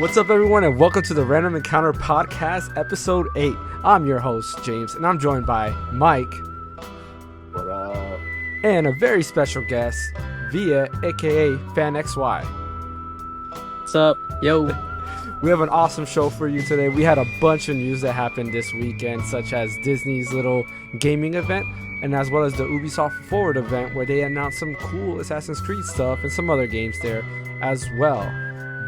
What's up, everyone, and welcome to the Random Encounter Podcast, Episode 8. I'm your host, James, and I'm joined by Mike. What up? And a very special guest, Via, aka PhanEcksWhy. What's up? Yo. We have an awesome show for you today. We had a bunch of news that happened this weekend, such as Disney's little gaming event, and as well as the Ubisoft Forward event, where they announced some cool Assassin's Creed stuff and some other games there as well.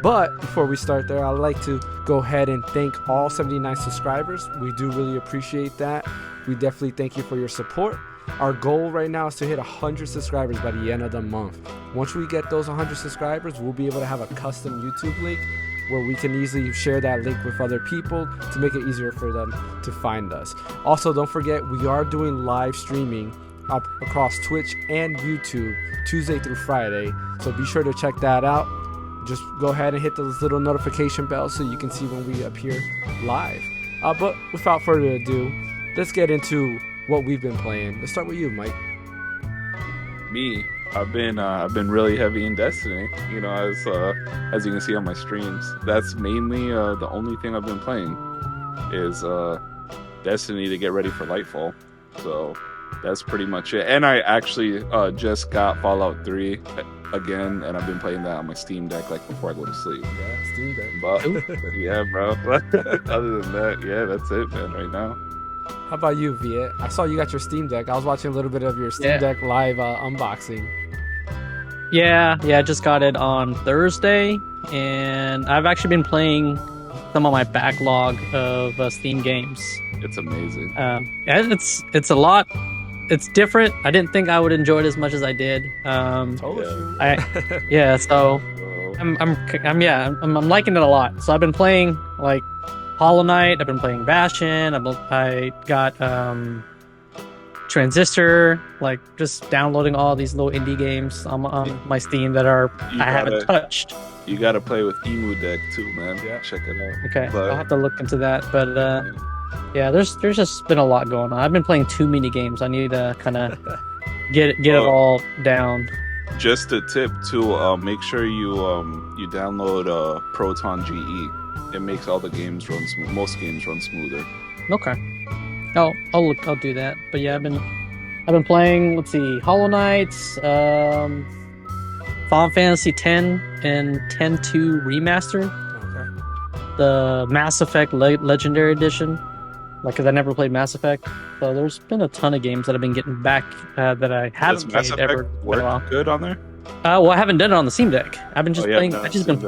But before we start there, I'd like to go ahead and thank all 79 subscribers. We do really appreciate that. We definitely thank you for your support. Our goal right now is to hit 100 subscribers by the end of the month. Once we get those 100 subscribers, we'll be able to have a custom YouTube link where we can easily share that link with other people to make it easier for them to find us. Also, don't forget, we are doing live streaming up across Twitch and YouTube Tuesday through Friday. So be sure to check that out. Just go ahead and hit those little notification bells so you can see when we appear live. But without further ado, let's get into what we've been playing. Let's start with you, Mike. Me, I've been really heavy in Destiny. You know, as you can see on my streams, that's mainly the only thing I've been playing is Destiny to get ready for Lightfall. So that's pretty much it. And I actually just got Fallout 3 again, and I've been playing that on my Steam Deck like before I go to sleep. Yeah, Steam Deck. But yeah, bro. Other than that, yeah, that's it, man. Right now. How about you, Viet? I saw you got your Steam Deck. I was watching a little bit of your Steam Deck live unboxing. Yeah, I just got it on Thursday, and I've actually been playing some of my backlog of Steam games. It's amazing. Yeah, it's a lot. It's different. I didn't think I would enjoy it as much as I did. Told you. So I'm liking it a lot. So I've been playing like Hollow Knight. I've been playing Bastion. I got Transistor. Like just downloading all these little indie games on my Steam that I haven't touched. You gotta play with Emu Deck too, man. Yeah. Check it out. Okay, I'll have to look into that. But yeah, there's just been a lot going on. I've been playing too many games. I need to kind of get it all down. Just a tip to make sure you download Proton GE. It makes all the games run smooth. Most games run smoother. Okay. I'll do that. But yeah, I've been playing. Let's see, Hollow Knight, Final Fantasy X and X-2 Remaster, the Mass Effect Legendary Edition. Like, cause I never played Mass Effect, so there's been a ton of games that I've been getting back that I haven't played ever. Work good on there? Well, I haven't done it on the Steam Deck. I've been just playing. I've just been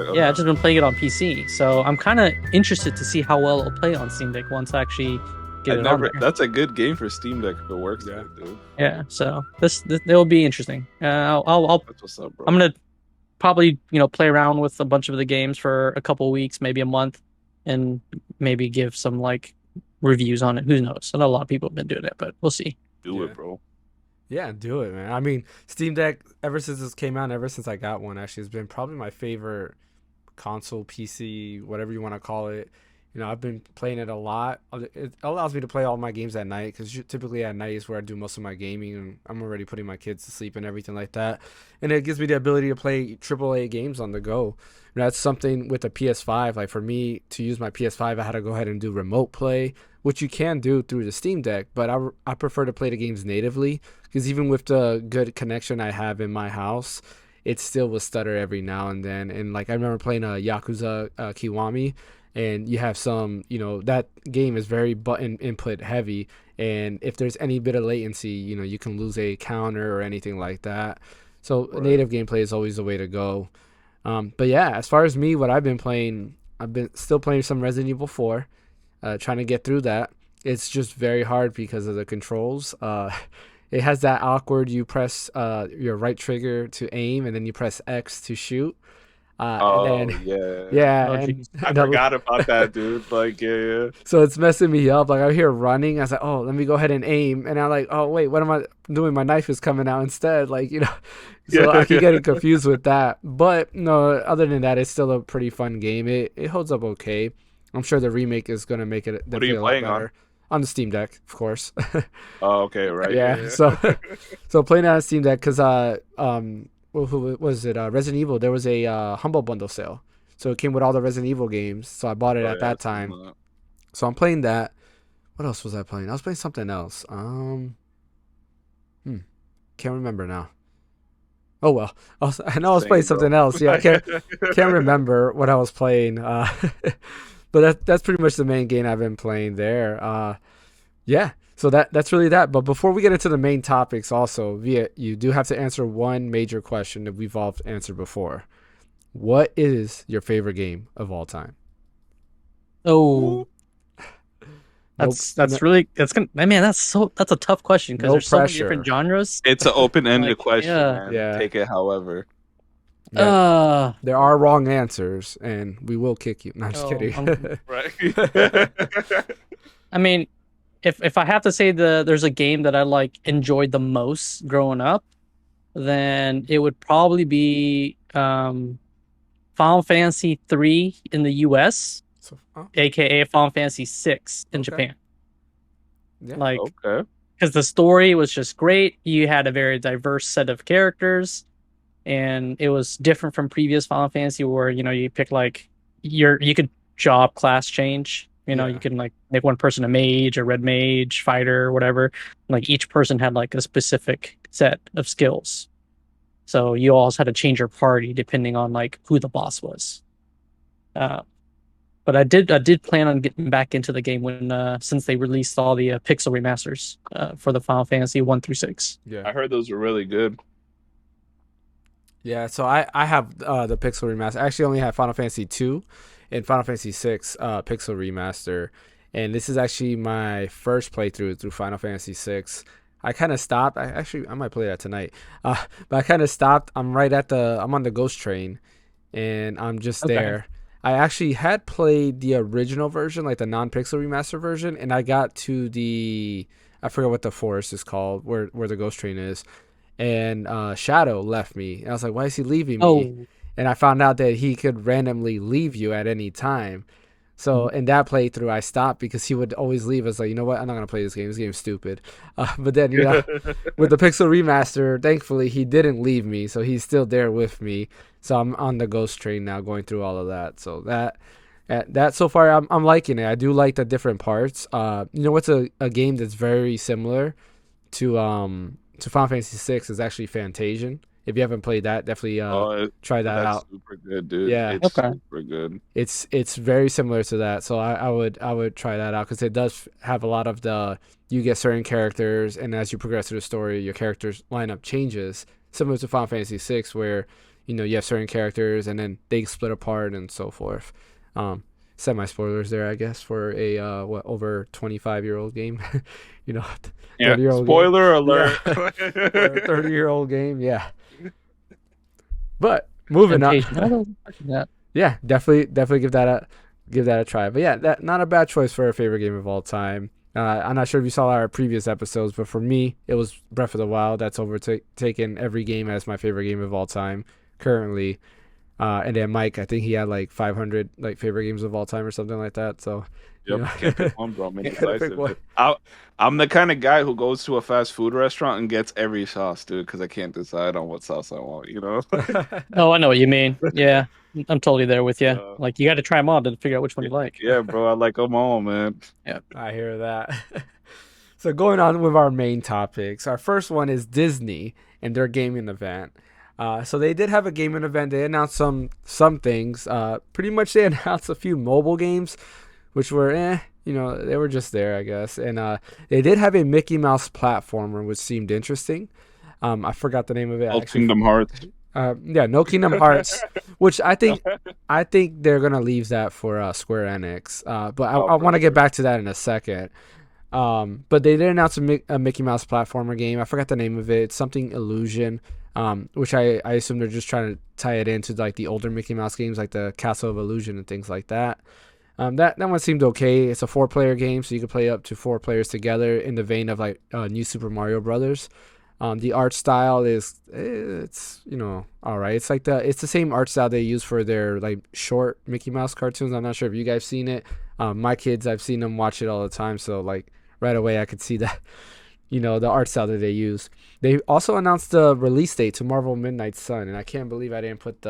playing it on PC. So I'm kind of interested to see how well it'll play on Steam Deck once I actually get it on there. That's a good game for Steam Deck if it works. Yeah, dude. Yeah. So this will be interesting. I'll That's what's up, bro. I'm gonna probably play around with a bunch of the games for a couple weeks, maybe a month, and maybe give some like reviews on it. Who knows? I know a lot of people have been doing it, but we'll see. Do it, bro. Yeah, do it, man. I mean, Steam Deck, ever since this came out, ever since I got one, actually, has been probably my favorite console, PC, whatever you want to call it. I've been playing it a lot. It allows me to play all my games at night, because typically at night is where I do most of my gaming, and I'm already putting my kids to sleep and everything like that. And it gives me the ability to play AAA games on the go. That's something with a PS5. Like, for me to use my PS5, I had to go ahead and do remote play, which you can do through the Steam Deck, but I prefer to play the games natively, because even with the good connection I have in my house, it still will stutter every now and then. And like, I remember playing Yakuza Kiwami, and you have some, that game is very button input heavy, and if there's any bit of latency, you can lose a counter or anything like that. So right. Native gameplay is always the way to go. But yeah, as far as me, what I've been playing, I've been still playing some Resident Evil 4, trying to get through that. It's just very hard because of the controls. It has that awkward, you press your right trigger to aim, and then you press X to shoot. Yeah. I forgot about that, dude. Like, yeah. So it's messing me up. Like, I'm here running. I was like, oh, let me go ahead and aim. And I'm like, oh, wait, what am I doing? My knife is coming out instead. Like, so I keep getting confused with that. But no, other than that, it's still a pretty fun game. It holds up okay. I'm sure the remake is going to make it what are you playing on? On the Steam Deck, of course. Oh, okay, right. Yeah. So playing on Steam Deck, because what was it? Resident Evil. There was a Humble Bundle sale, So it came with all the Resident Evil games. So I bought it Oh at yeah, that I've seen time. that. So I'm playing that. What else was I playing? I was playing something else. Can't remember now. Oh well. I know I was playing Same, bro. something else. Yeah, I can't remember what I was playing. But that's pretty much the main game I've been playing there. Yeah. So that's really that. But before we get into the main topics, also, you do have to answer one major question that we've all answered before. What is your favorite game of all time? Oh, Nope. that's really that's gonna man. That's a tough question because No there's so many different pressure. genres. It's an open-ended Like, question, yeah. man. Yeah. Take it however. Yeah. Uh, There are wrong answers, and we will kick you. No, I'm just oh, kidding. Right. I mean, if I have to say there's a game that I like enjoyed the most growing up, then it would probably be Final Fantasy 3 in the US, So, aka Final Fantasy 6 in Okay. Japan. yeah. Like, Okay. because the story was just great. You had a very diverse set of characters, and it was different from previous Final Fantasy where, you pick like you could job class change. Yeah. You can like make one person a mage, a red mage, fighter, whatever. Like each person had like a specific set of skills. So you always had to change your party depending on like who the boss was. Uh, but I did plan on getting back into the game when since they released all the pixel remasters for the Final Fantasy 1 through 6. Yeah. I heard those were really good. Yeah, so I have the Pixel Remaster. I actually only have Final Fantasy 2 and Final Fantasy 6 Pixel Remaster. And this is actually my first playthrough through Final Fantasy 6. I kind of stopped. I might play that tonight. But I kind of stopped. I'm on the Ghost Train, and I'm just Okay. there. I actually had played the original version, like the non-Pixel Remaster version, and I got to I forget what the forest is called, where the Ghost Train is. And Shadow left me. And I was like, why is he leaving me? Oh, And I found out that he could randomly leave you at any time. So in that playthrough, I stopped because he would always leave. I was like, you know what? I'm not going to play this game. This game's stupid. But then, with the Pixel Remaster, thankfully, he didn't leave me. So he's still there with me. So I'm on the Ghost Train now going through all of that. So that so far, I'm liking it. I do like the different parts. What's a game that's very similar to Final Fantasy 6 is actually Fantasian. If you haven't played that, definitely try that That's out. super good, dude. Yeah. It's Okay. super good. It's very similar to that, so I would try that out because it does have a lot of you get certain characters, and as you progress through the story, your characters lineup changes, similar to Final Fantasy 6, where you have certain characters and then they split apart and so forth. Semi spoilers there, I guess, for a over 25-year-old game. Yeah. 30-year-old Spoiler alert. for a 30-year-old game, yeah. But moving on, Temptation. Yeah. yeah, definitely give that a try. But yeah, that not a bad choice for a favorite game of all time. I'm not sure if you saw our previous episodes, but for me, it was Breath of the Wild. That's overtaken every game as my favorite game of all time currently. And then Mike, I think he had like 500 like favorite games of all time or something like that. So Yep, can't pick one, bro. I'm You gotta pick indecisive. one. I'm the kind of guy who goes to a fast food restaurant and gets every sauce, dude, because I can't decide on what sauce I want. Oh, I know what you mean. Yeah, I'm totally there with you. Uh, Like you got to try them all to figure out which one you like. Yeah, bro. I like them all, man. I hear that. So going on with our main topics, our first one is Disney and their gaming event. So they did have a gaming event. They announced some things. Pretty much they announced a few mobile games, which were they were just there, I guess. And they did have a Mickey Mouse platformer, which seemed interesting. I forgot the name of it. All Kingdom Hearts. No Kingdom Hearts, which I think they're gonna leave that for Square Enix. But I want to get back to that in a second. But they did announce a Mickey Mouse platformer game. I forgot the name of it. It's something Illusion, which I assume they're just trying to tie it into like the older Mickey Mouse games, like the Castle of Illusion and things like that. That one seemed okay. It's a 4-player game, so you can play up to 4 players together in the vein of like New Super Mario Brothers. The art style it's all right. It's like it's the same art style they use for their like short Mickey Mouse cartoons. I'm not sure if you guys seen it. My kids, I've seen them watch it all the time, so like right away I could see that the art style that they use. They also announced the release date to Marvel Midnight Sun, and I can't believe I didn't put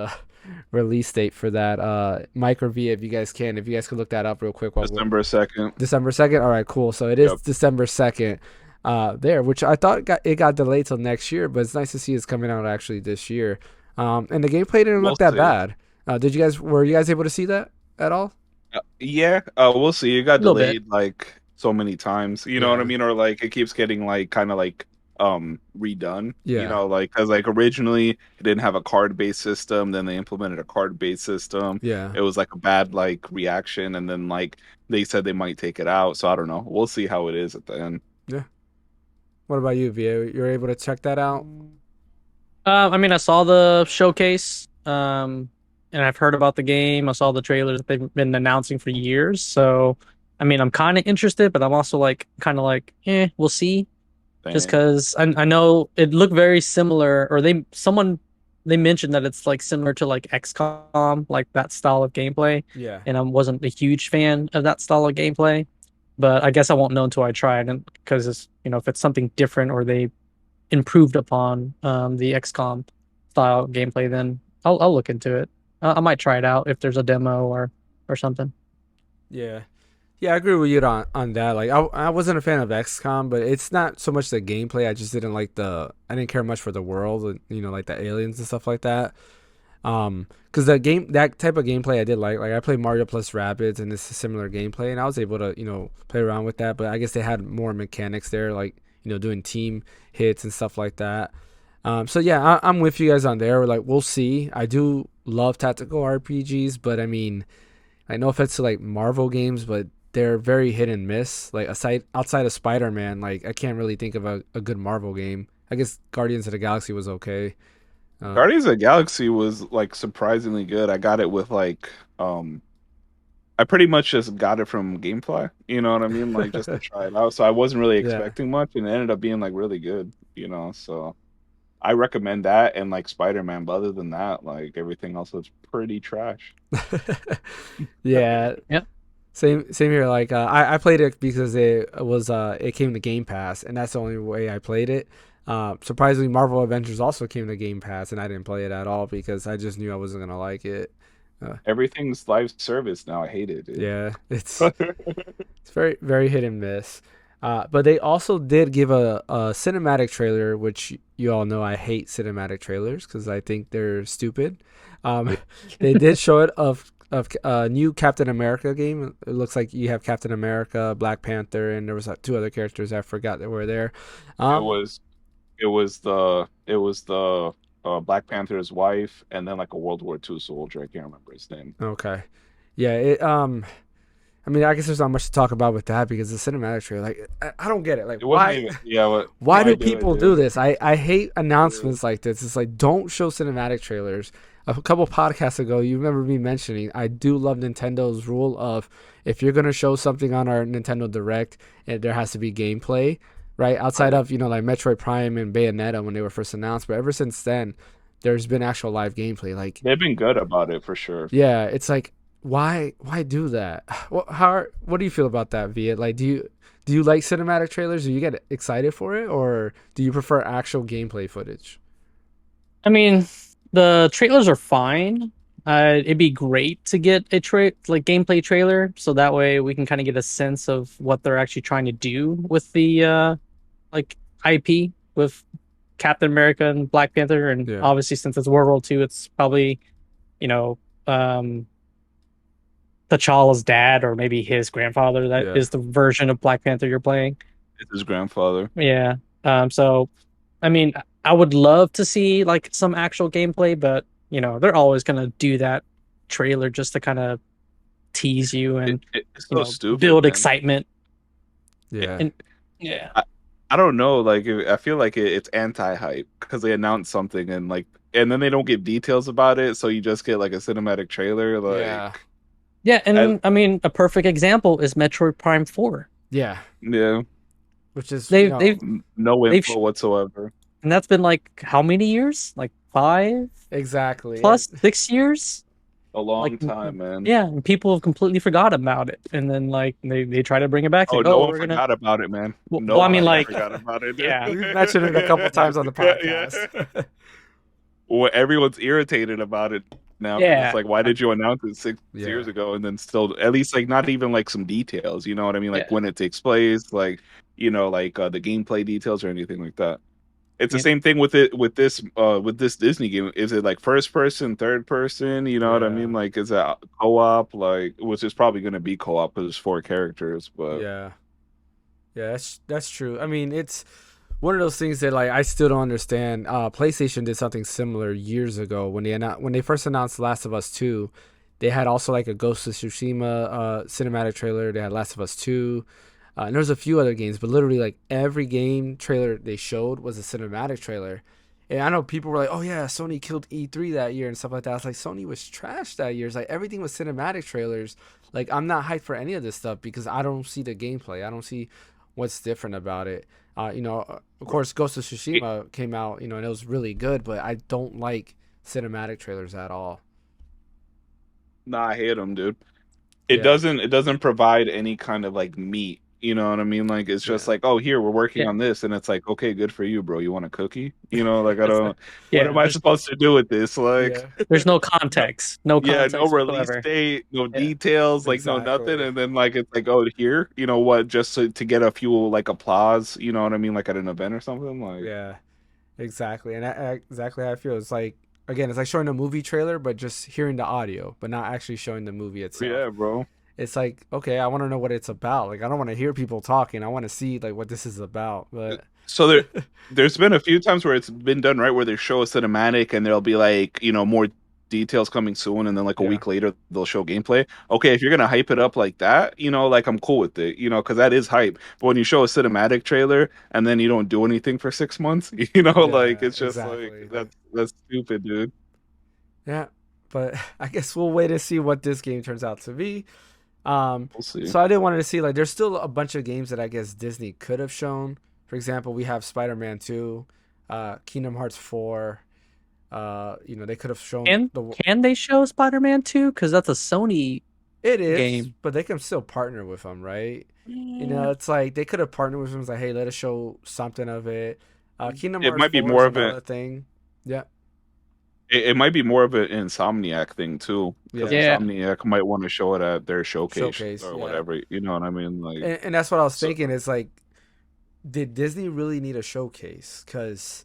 release date for that. Mike or V, if you guys could look that up real quick. December 2nd. December 2nd. All right, cool. So it is December 2nd. There, which I thought it got delayed till next year, but it's nice to see it's coming out actually this year. And the gameplay didn't look that bad. Were you guys able to see that at all? Yeah, we'll see. It got Little delayed like so many times. You know what I mean? Or like it keeps getting like kind of like redone. Yeah. You know, like because like originally it didn't have a card-based system, then they implemented a card-based system. Yeah. It was like a bad like reaction, and then like they said they might take it out. So I don't know. We'll see how it is at the end. Yeah. What about you, Via? You're able to check that out? I mean, I saw the showcase, and I've heard about the game. I saw the trailers that they've been announcing for years. So, I mean, I'm kind of interested, but I'm also like, kind of like, we'll see. Just because I know it looked very similar, or they mentioned that it's like similar to like XCOM, like that style of gameplay. Yeah. And I wasn't a huge fan of that style of gameplay, but I guess I won't know until I try it, because it's, if it's something different or they improved upon the XCOM style gameplay, then I'll look into it. I might try it out if there's a demo or something. Yeah. Yeah, I agree with you on that. Like, I wasn't a fan of XCOM, but it's not so much the gameplay. I just didn't I didn't care much for the world, like the aliens and stuff like that. Because that type of gameplay I did like I played Mario plus Rabbids, and it's a similar gameplay, and I was able to play around with that. But I guess they had more mechanics there, like doing team hits and stuff like that. So yeah, I'm with you guys on there. Like, we'll see. I do love tactical RPGs, but I mean, I know offense to like Marvel games, but they're very hit and miss. Like, outside of Spider-Man, like I can't really think of a good Marvel game. I guess Guardians of the Galaxy was okay. Guardians of the Galaxy was like surprisingly good. I got it with like I pretty much just got it from GameFly. You know what I mean? Like just to try it out. So I wasn't really expecting much, and it ended up being like really good. So I recommend that and like Spider-Man. But other than that, like everything else was pretty trash. Yeah. Yep. Same here. Like I played it because it came to Game Pass, and that's the only way I played it. Surprisingly, Marvel Avengers also came to Game Pass, and I didn't play it at all because I just knew I wasn't gonna like it. Everything's live service now. I hate it, dude. Yeah, it's very, very hit and miss. But they also did give a cinematic trailer, which you all know I hate cinematic trailers because I think they're stupid. They did show it of a new Captain America game. It looks like you have Captain America, Black Panther, and there was like 2 other characters I forgot that were there. It was the Black Panther's wife, and then like a World War II soldier. I can't remember his name. Okay, yeah. I mean, I guess there's not much to talk about with that because the cinematic trailer, like, I don't get it. Like, why do people do this? I hate announcements like this. It's like, don't show cinematic trailers. A couple podcasts ago, you remember me mentioning, I do love Nintendo's rule of if you're going to show something on our Nintendo Direct, there has to be gameplay, right? Outside of, like Metroid Prime and Bayonetta when they were first announced. But ever since then, there's been actual live gameplay. Like, they've been good about it for sure. Yeah, it's like, why do that? What do you feel about that, Via? Like, do you like cinematic trailers? Do you get excited for it, or do you prefer actual gameplay footage? I mean, the trailers are fine. It'd be great to get a gameplay trailer, so that way we can kind of get a sense of what they're actually trying to do with the IP with Captain America and Black Panther, and obviously since it's World War II, it's probably T'Challa's dad or maybe his grandfather that is the version of Black Panther you're playing. It's his grandfather. Yeah. So, I mean, I would love to see like some actual gameplay, but they're always gonna do that trailer just to kind of tease you and it's so stupid, build man. Excitement. Yeah. And, I don't know. Like, I feel like it's anti-hype because they announce something and then they don't give details about it, so you just get like a cinematic trailer. Like, yeah, and I mean, a perfect example is Metroid Prime 4. Yeah. Which is they've no info whatsoever, and that's been like how many years? Like 5? Exactly. Plus 6 years. A long time, man. Yeah, and people have completely forgot about it, and then like they try to bring it back. No one forgot about it, man. Well, I mean, like, forgot about it. Yeah, we mentioned it a couple times on the podcast. Well, everyone's irritated about it. now because it's Yeah, like, why did you announce it 6 years Yeah. ago and then still at least like not even like some details? You know what I mean? Like yeah. when it takes place, like like the gameplay details or anything like that. It's the Yeah. same thing with with this Disney game. Is it like first person, third person? You know what I Yeah. mean? Like is it co-op? Like which is probably going to be co-op because it's 4 characters, but Yeah. Yeah, that's true. I mean, it's one of those things that like I still don't understand. PlayStation did something similar years ago when when they first announced Last of Us 2. They had also like a Ghost of Tsushima cinematic trailer. They had Last of Us 2. And there's a few other games, but literally like every game trailer they showed was a cinematic trailer. And I know people were like, "Oh yeah, Sony killed E3 that year and stuff like that." I was like, Sony was trash that year. It's like everything was cinematic trailers. Like I'm not hyped for any of this stuff because I don't see the gameplay. I don't see what's different about it. Of course, Ghost of Tsushima came out, and it was really good, but I don't like cinematic trailers at all. nah, I hate them, dude. Yeah, It doesn't provide any kind of like meat. You know what I mean? Like it's just yeah, like, oh, here we're working Yeah. on this, and it's like, okay, good for you, bro. You want a cookie? Like I don't. What Yeah. am I supposed to do with this? Like, yeah, There's no context. No yeah, no context release whatsoever. date, no Yeah. details, like no nothing, exactly. and then like it's like, oh, here, what? Just to get a few like applause. You know what I mean? Like at an event or something. Like, Yeah, exactly. And exactly how I feel. It's like, again, it's like showing a movie trailer, but just hearing the audio, but not actually showing the movie itself. yeah, bro. It's like, okay, I want to know what it's about. Like, I don't want to hear people talking. I want to see like what this is about. But So there's been a few times where it's been done right, where they show a cinematic and there'll be like, more details coming soon, and then like a yeah, week later they'll show gameplay. Okay, if you're gonna hype it up like that, like I'm cool with it, because that is hype. But when you show a cinematic trailer and then you don't do anything for 6 months, like yeah, it's just like exactly. that's stupid, dude. Yeah, but I guess we'll wait and see what this game turns out to be. Um, We'll see. so I did want to see like there's still a bunch of games that I guess Disney could have shown. For example, we have Spider-Man 2, Kingdom Hearts 4. They could have shown Can the. can they show Spider-Man 2? Because that's a Sony It is, game. but they can still partner with them, right? Yeah. It's like they could have partnered with them. It's like, hey, let us show something of it. Kingdom It Hearts might be 4 is more of a another thing. Yeah, it might be more of an Insomniac thing too, because yeah. Yeah. Insomniac might want to show it at their showcase Showcase, or yeah. whatever. You know what I mean? Like, And that's what I was so thinking. It's like, did Disney really need a showcase? Because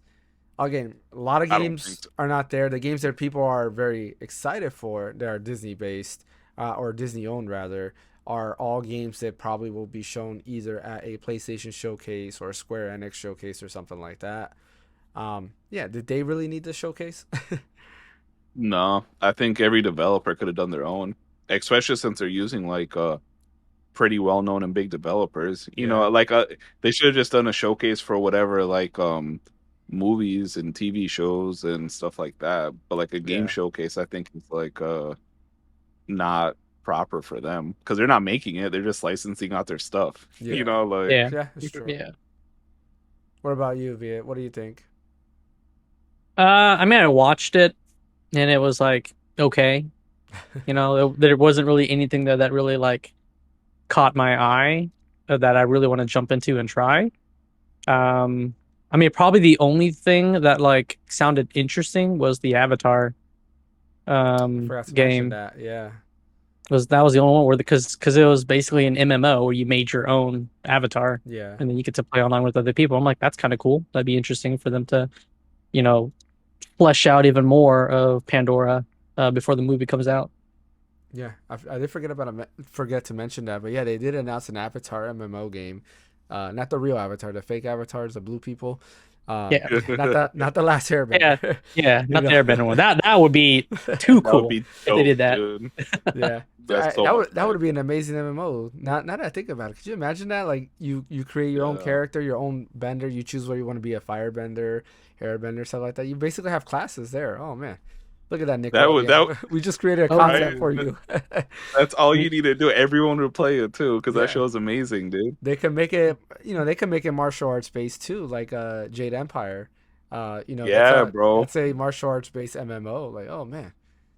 again, a lot of I don't think games are not there. The games that people are very excited for that are Disney based, or Disney owned rather, are all games that probably will be shown either at a PlayStation showcase or a Square Enix showcase or something like that. Yeah, did they really need the showcase? No, I think every developer could have done their own, especially since they're using like pretty well known and big developers. Yeah, Like they should have just done a showcase for whatever like movies and TV shows and stuff like that. But like a game yeah, showcase, I think is like not proper for them because they're not making it; they're just licensing out their stuff. yeah, Like Yeah. yeah. It's true. Yeah. What about you, Viet? What do you think? I mean, I watched it and it was like okay. There wasn't really anything that really like caught my eye that I really want to jump into and try. I mean, probably the only thing that like sounded interesting was the Avatar I forgot to mention game. that. Yeah, That was the only one where because it was basically an MMO where you made your own avatar yeah. and then you get to play online with other people. I'm like, that's kind of cool. That'd be interesting for them to, you know, flesh out even more of Pandora before the movie comes out. Yeah, I did forget to mention that, but yeah, they did announce an Avatar MMO game, not the real Avatar, the fake avatars, the blue people, Yeah, not the last yeah, Airbender. yeah. You Not the know? Airbender one. That would be too that would cool be if they dope, did that. dude. Yeah, That's so much that would fun. be an amazing MMO. Now that I think about it, could you imagine that? Like you create your own Yeah. character, your own bender. You choose whether you want to be a firebender, airbender, stuff like that. You basically have classes there. Oh man, look at that, That Nickelodeon. We just created a Oh yeah. concept right. for you. That's all you need to do. Everyone would play it too, because that Yeah. show is amazing, dude. They can make it, they can make it martial arts based too, like Jade Empire. Yeah, bro. That's a martial arts based MMO. Like, oh man,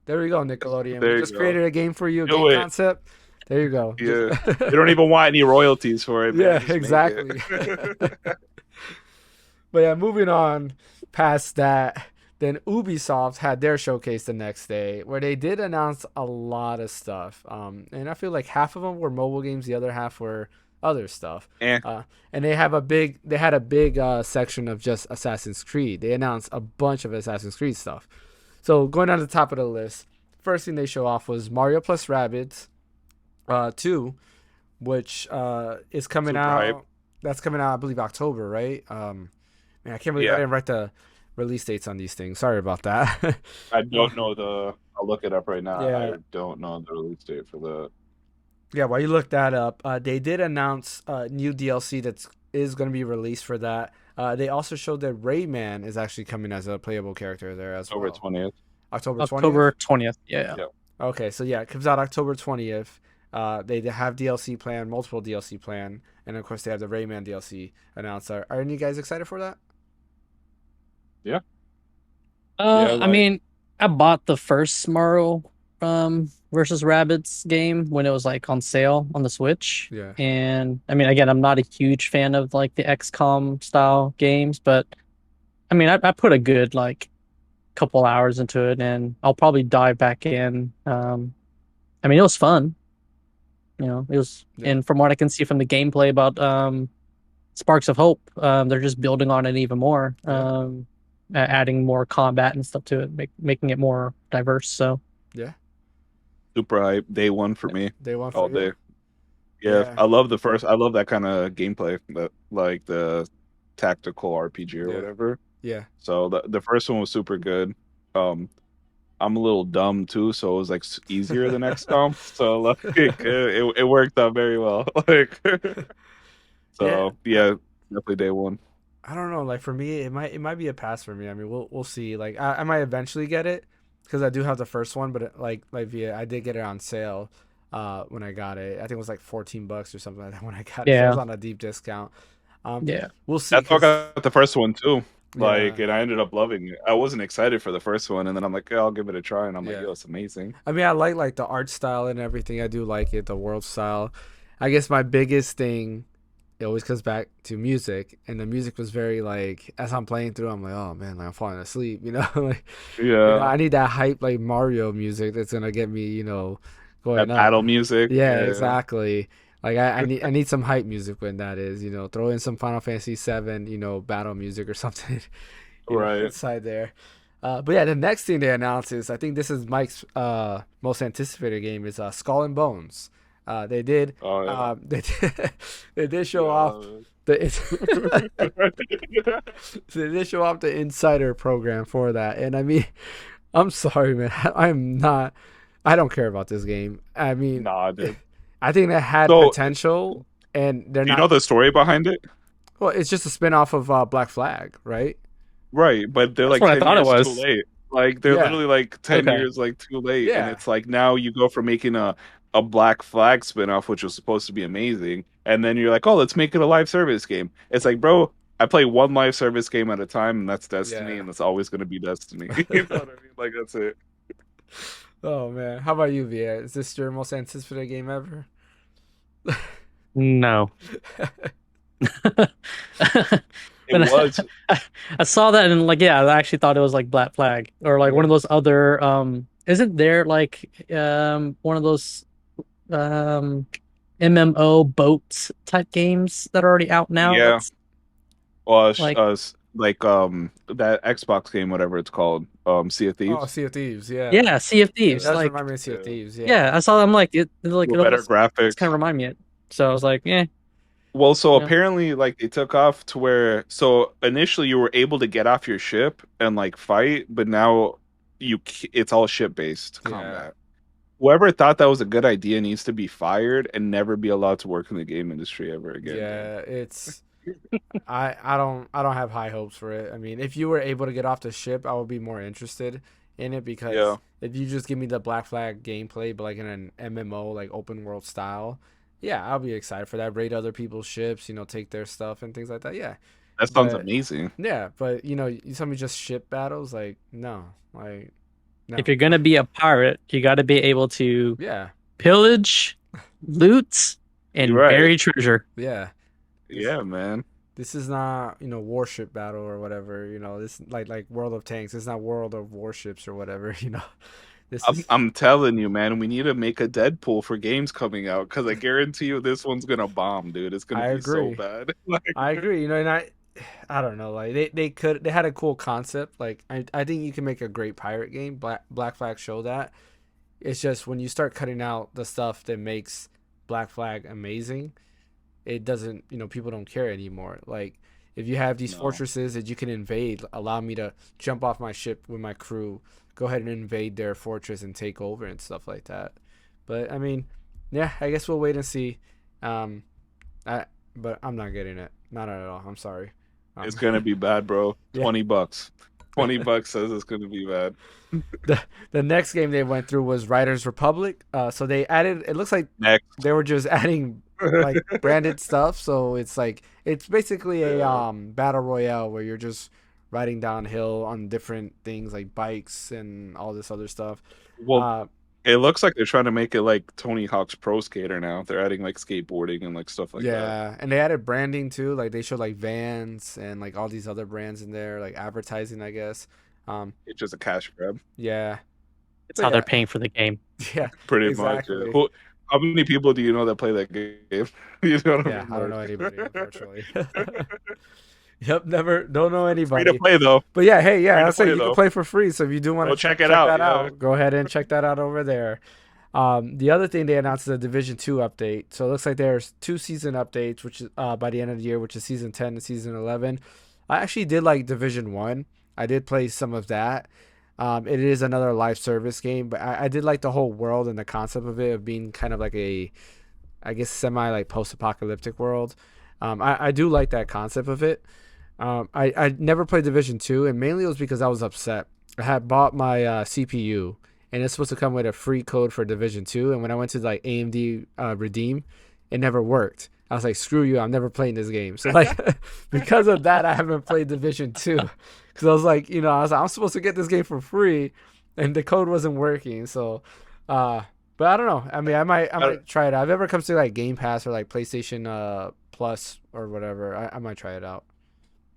there we go, Nickelodeon. We There you just go. created a game for you, a game Do it. concept. There you go. Yeah. They don't even want any royalties for it, man. Yeah, Just make exactly. it. But yeah, moving on past that, Then Ubisoft had their showcase the next day, where they did announce a lot of stuff. And I feel like half of them were mobile games, the other half were other stuff. Eh. And they had a big section of just Assassin's Creed. They announced a bunch of Assassin's Creed stuff. So going down to the top of the list, first thing they show off was Mario plus Rabbids 2, which is coming Super out. hype. That's coming out, I believe, October, right? Man, I can't believe I Yeah. didn't write the release dates on these things. Sorry about that. I don't know I'll look it up right now. Yeah. I don't know the release date for the. Yeah, while you look that up, they did announce new DLC that is going to be released for that. They also showed that Rayman is actually coming as a playable character there as October well. 20th. October 20th? October 20th. Yeah. Yep. Okay, so yeah, it comes out October 20th. They have DLC planned, multiple DLC planned, and of course they have the Rayman DLC announced. Are any of you guys excited for that? Yeah. I mean, I bought the first Mario versus Rabbids game when it was like on sale on the Switch. Yeah. And I mean, again, I'm not a huge fan of like the XCOM style games, but I mean, I put a good like couple hours into it, and I'll probably dive back in. I mean, it was fun. You know, it was, Yeah. and from what I can see from the gameplay about Sparks of Hope, they're just building on it even more. Yeah. Adding more combat and stuff to it, making it more diverse. So Yeah. Super hype. Day one for me. Day one All for you? day. Yeah, Yeah. I love that kind of gameplay, that like the tactical RPG or Yeah. whatever. Yeah. So the first one was super good. I'm a little dumb too, so it was like easier than XCOM. So like it worked out very well. Like so yeah, definitely day one. I don't know. Like for me, it might be a pass for me. I mean, we'll see. Like I might eventually get it because I do have the first one, but like via I did get it on sale when I got it. I think it was like $14 or something like that when I got it. So it Yeah. was on a deep discount. yeah, We'll see. That's how I 'cause- got the first one too. Like, Yeah. and I ended up loving it. I wasn't excited for the first one, and then I'm like, yeah, I'll give it a try, and I'm like, Yeah. yo, it's amazing. I mean, I like the art style and everything. I do like it, the world style. I guess my biggest thing, it always comes back to music, and the music was very like as I'm playing through, I'm like, oh man, like I'm falling asleep, like, Yeah, I need that hype like Mario music that's gonna get me, that going up. battle music. Yeah, exactly. Like I need some hype music when that is, throw in some Final Fantasy 7, battle music or something, Right. inside there. But yeah, the next thing they announced is, I think this is Mike's most anticipated game, is Skull and Bones. They did Oh, yeah. they did show off they did show off the insider program for that, and I mean, I'm sorry, man, I don't care about this game. I mean, Nah, dude. I think that had So- potential, and they're Do you not. know the story behind it? Well, it's just a spin-off of Black Flag, right? Right, but they're That's like what I 10 thought it years was. too late. Like they're Yeah. literally like 10 Okay. years like too late, Yeah. and it's like now you go from making a Black Flag spinoff, which was supposed to be amazing, and then you're like, oh, let's make it a live service game. It's like, bro, I play one live service game at a time, and that's Destiny, Yeah. and that's always going to be Destiny. You know what I mean? Like that's it. Oh man, how about you, Via? Is this your most anticipated game ever? no. It was. I saw that and like, yeah, I actually thought it was like Black Flag or like one of those other isn't there like one of those MMO boats type games that are already out now? Yeah. Well, Like- that Xbox game, whatever it's called, Sea of Thieves. Oh, Sea of Thieves, yeah. Yeah, Sea of It Thieves. does like remind me of Sea of Thieves, yeah. yeah, I saw I'm like it like With it better almost graphics. kind of remind me of it. So I was like, yeah. Well, so Yeah. apparently, like, it took off to where, so initially you were able to get off your ship and like fight, but now it's all ship-based Yeah. combat. Whoever thought that was a good idea needs to be fired and never be allowed to work in the game industry ever again. Yeah, it's I don't have high hopes for it. I mean, if you were able to get off the ship, I would be more interested in it, because Yeah. if you just give me the Black Flag gameplay but like in an MMO like open world style, yeah, I'll be excited for that. Raid other people's ships, take their stuff and things like that. Yeah. That sounds But- amazing. Yeah, but you tell me just ship battles, like no. Like no. If you're gonna be a pirate, you got to be able to Yeah. pillage, loot, and Right. bury treasure. Yeah. Yeah, man. This is not, warship battle or whatever. This like World of Tanks. It's not World of Warships or whatever. This I'm is. I'm telling you, man, we need to make a Deadpool for games coming out because I guarantee you this one's gonna bomb, dude. It's gonna I be so agree. bad. I agree. And I don't know. Like they had a cool concept. Like I think you can make a great pirate game. Black Flag show that. It's just when you start cutting out the stuff that makes Black Flag amazing, it doesn't. People don't care anymore. Like if you have these No, fortresses that you can invade, allow me to jump off my ship with my crew, go ahead and invade their fortress and take over and stuff like that. But I mean, yeah, I guess we'll wait and see. Um, I but I'm not getting it. Not at all. I'm sorry. it's Um, gonna be bad, bro. yeah. $20. $20 says it's gonna be bad. the the next game they went through was Riders Republic. So they added. It looks like Next. they were just adding like branded stuff. So it's basically a Yeah. battle royale where you're just riding downhill on different things like bikes and all this other stuff. Well, Uh, it looks like they're trying to make it like Tony Hawk's Pro Skater now. They're adding like skateboarding and like stuff like that. yeah, and they added branding too. Like they showed like Vans and like all these other brands in there, like advertising, I guess. Um, It's just a cash grab, yeah, It's but how they're yeah, paying for the game. yeah, pretty much. Yeah. exactly. How many people do you know that play that game? You know what I Yeah, mean? I don't know anybody, Like, unfortunately. Yep, never don't know free to anybody. play though. But yeah, hey, yeah, Free I to say play you can though. play for free. So if you do want to Go check it check out. that Yeah. out, go ahead and check that out over there. The other thing they announced is a Division 2 update. So it looks like there's two season updates, which is by the end of the year, which is season 10 and season 11. I actually did like Division 1. I did play some of that. It is another live service game, but I did like the whole world and the concept of it of being kind of like a, I guess, semi like post apocalyptic world. I do like that concept of it. I never played Division 2, and mainly it was because I was upset. I had bought my CPU, and it's supposed to come with a free code for Division 2, and when I went to like AMD Redeem, it never worked. I was like, screw you, I'm never playing this game. So like because of that, I haven't played Division 2. Because I was like, I was like, I'm supposed to get this game for free, and the code wasn't working. So but I don't know. I mean, I I, might try it out. If it ever comes to like Game Pass or like PlayStation Plus or whatever, I might try it out.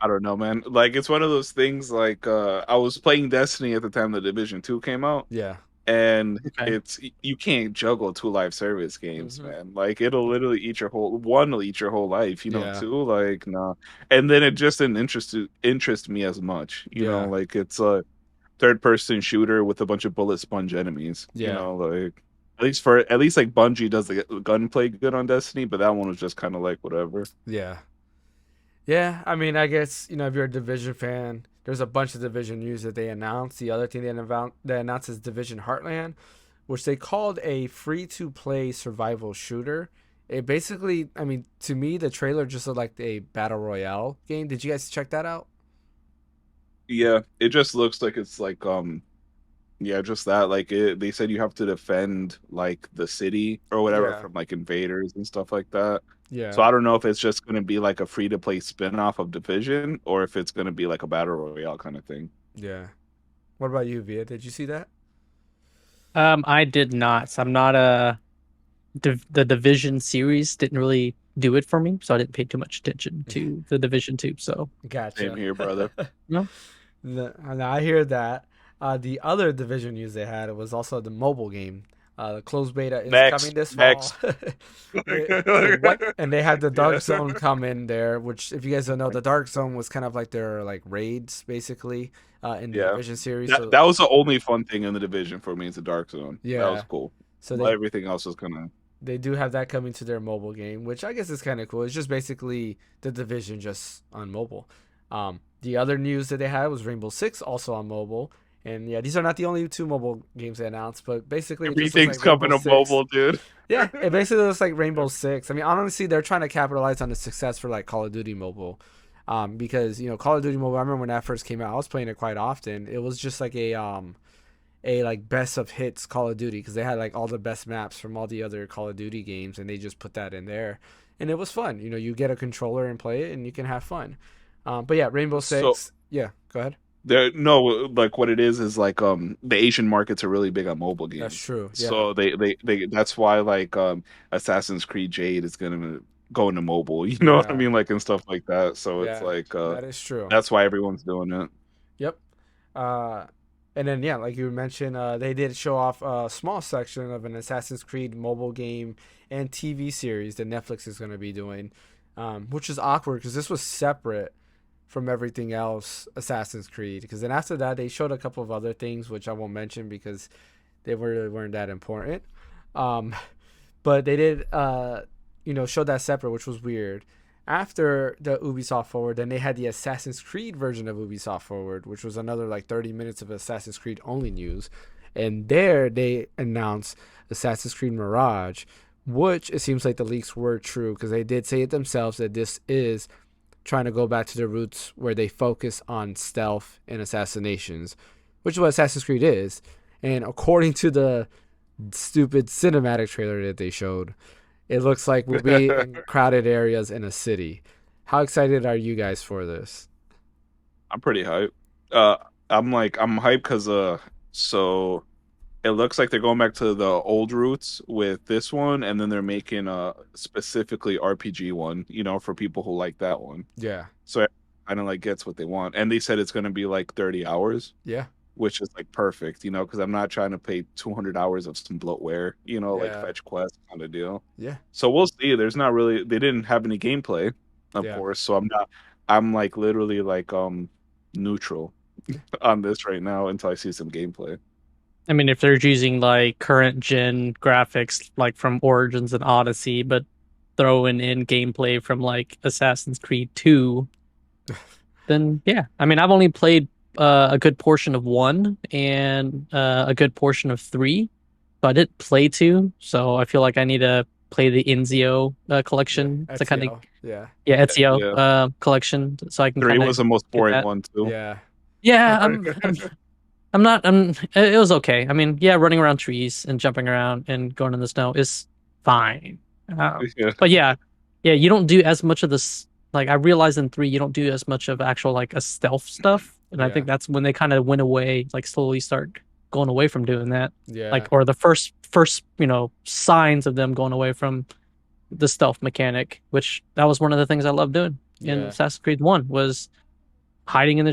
I don't know, man. Like it's one of those things. Like I was playing Destiny at the time the Division 2 came out, Yeah. and Okay. it's you can't juggle two live service games, Hmm. man. Like it'll literally eat your whole one will eat your whole life, Yeah. two, like nah. And then it just didn't interest me as much, Yeah. like it's a third person shooter with a bunch of bullet sponge enemies, Yeah. like at least like Bungie does the gunplay good on Destiny, but that one was just kind of like whatever. Yeah. Yeah. I mean, I guess, if you're a Division fan, there's a bunch of Division news that they announced. The other thing they announced is Division Heartland, which they called a free to play survival shooter. It basically, I mean, to me, the trailer just looked like a battle royale game. Did you guys check that out? Yeah, it just looks like it's like yeah, just that like they said you have to defend like the city or whatever Yeah. from like invaders and stuff like that. So Yeah. I don't know if it's just going to be like a free to play spin-off of Division or if it's going to be like a battle royale kind of thing. Yeah. What about you, Via? Did you see that? I did not. So I'm not a the Division series didn't really do it for me, so I didn't pay too much attention to the Division 2. So Same Gotcha. here, brother. no, I hear that. The other Division news they had was also the mobile game. The closed beta is coming this fall. Next. And they had the Dark Yeah. Zone come in there, which if you guys don't know, the Dark Zone was kind of like their like raids basically in the Yeah. Division series. That was the only fun thing in the Division for me is the Dark Zone. That Yeah. was cool. So But everything else was kind of they do have that coming to their mobile game, which I guess is kind of cool. It's just basically the Division just on mobile. The other news that they had was Rainbow Six also on mobile. And yeah, these are not the only two mobile games they announced, but basically it just looks everything's like coming Rainbow to Six. mobile, dude. Yeah, it basically looks like Rainbow Six. I mean, honestly, they're trying to capitalize on the success for like Call of Duty Mobile, because Call of Duty Mobile. I remember when that first came out, I was playing it quite often. It was just like a like best of hits Call of Duty because they had like all the best maps from all the other Call of Duty games, and they just put that in there, and it was fun. You get a controller and play it, and you can have fun. But yeah, Rainbow So Six. Yeah, go ahead. there, no, like what it is like the Asian markets are really big on mobile That's games. true. Yeah. So they that's why like Assassin's Creed Jade is gonna going to mobile. You know what I Yeah. mean, like and stuff like that. So it's Yeah. like That is true. that's why everyone's doing it. Yep. Uh, and then yeah, like you mentioned, they did show off a small section of an Assassin's Creed mobile game and TV series that Netflix is going to be doing, which is awkward because this was separate from everything else Assassin's Creed. Because then after that, they showed a couple of other things which I won't mention because they really weren't that important. Um, but they did, show that separate, which was weird. After the Ubisoft Forward, then they had the Assassin's Creed version of Ubisoft Forward, which was another like 30 minutes of Assassin's Creed only news. And there they announced Assassin's Creed Mirage, which it seems like the leaks were true because they did say it themselves that this is trying to go back to their roots where they focus on stealth and assassinations, which is what Assassin's Creed is. And according to the stupid cinematic trailer that they showed, it looks like we'll be in crowded areas in a city. How excited are you guys for this? I'm pretty hyped. Uh, I'm hyped because so it looks like they're going back to the old roots with this one, and then they're making a specifically RPG one, for people who like that one. Yeah. So it kind of like gets what they want, and they said it's going to be like 30 hours, Yeah. which is like perfect, because I'm not trying to pay 200 hours of some bloatware, like Yeah. fetch quest kind of deal. Yeah. So we'll see. They didn't have any gameplay, of Yeah. course. So I'm like literally like neutral on this right now until I see some gameplay. I mean, if they're using like current gen graphics, like from Origins and Odyssey, but throwing in gameplay from like Assassin's Creed 2, then yeah. I mean, I've only played a good portion of 1 and a good portion of 3, but I didn't play 2, so I feel like I need to play the Enzio collection Yeah. to kind of Ezio. Yeah. Ezio Yeah, collection, so I can 3 kind of was the most get boring that. one too. Yeah. Yeah, I'm not. It was okay. I mean, yeah, running around trees and jumping around and going in the snow is fine. Yeah, But yeah, you don't do as much of this. Like I realized in 3, you don't do as much of actual like a stealth stuff, and I Yeah. think that's when they kind of went away, like slowly start going away from doing that. Yeah. Like or the first signs of them going away from the stealth mechanic, which that was one of the things I loved doing in Yeah. Assassin's Creed 1 was hiding in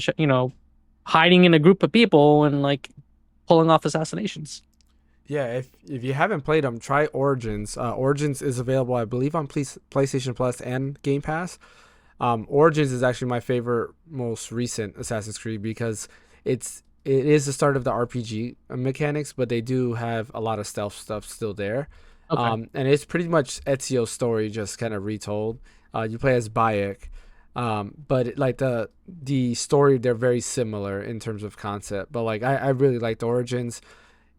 hiding in a group of people and like pulling off assassinations. Yeah, if you haven't played them, try Origins. Origins is available, I believe, on PlayStation Plus and Game Pass. Origins is actually my favorite, most recent Assassin's Creed because it is the start of the RPG mechanics, but they do have a lot of stealth stuff still there. Okay. And it's pretty much Ezio's story just kind of retold. You play as Bayek, but like the story, they're very similar in terms of concept. But like I really liked Origins.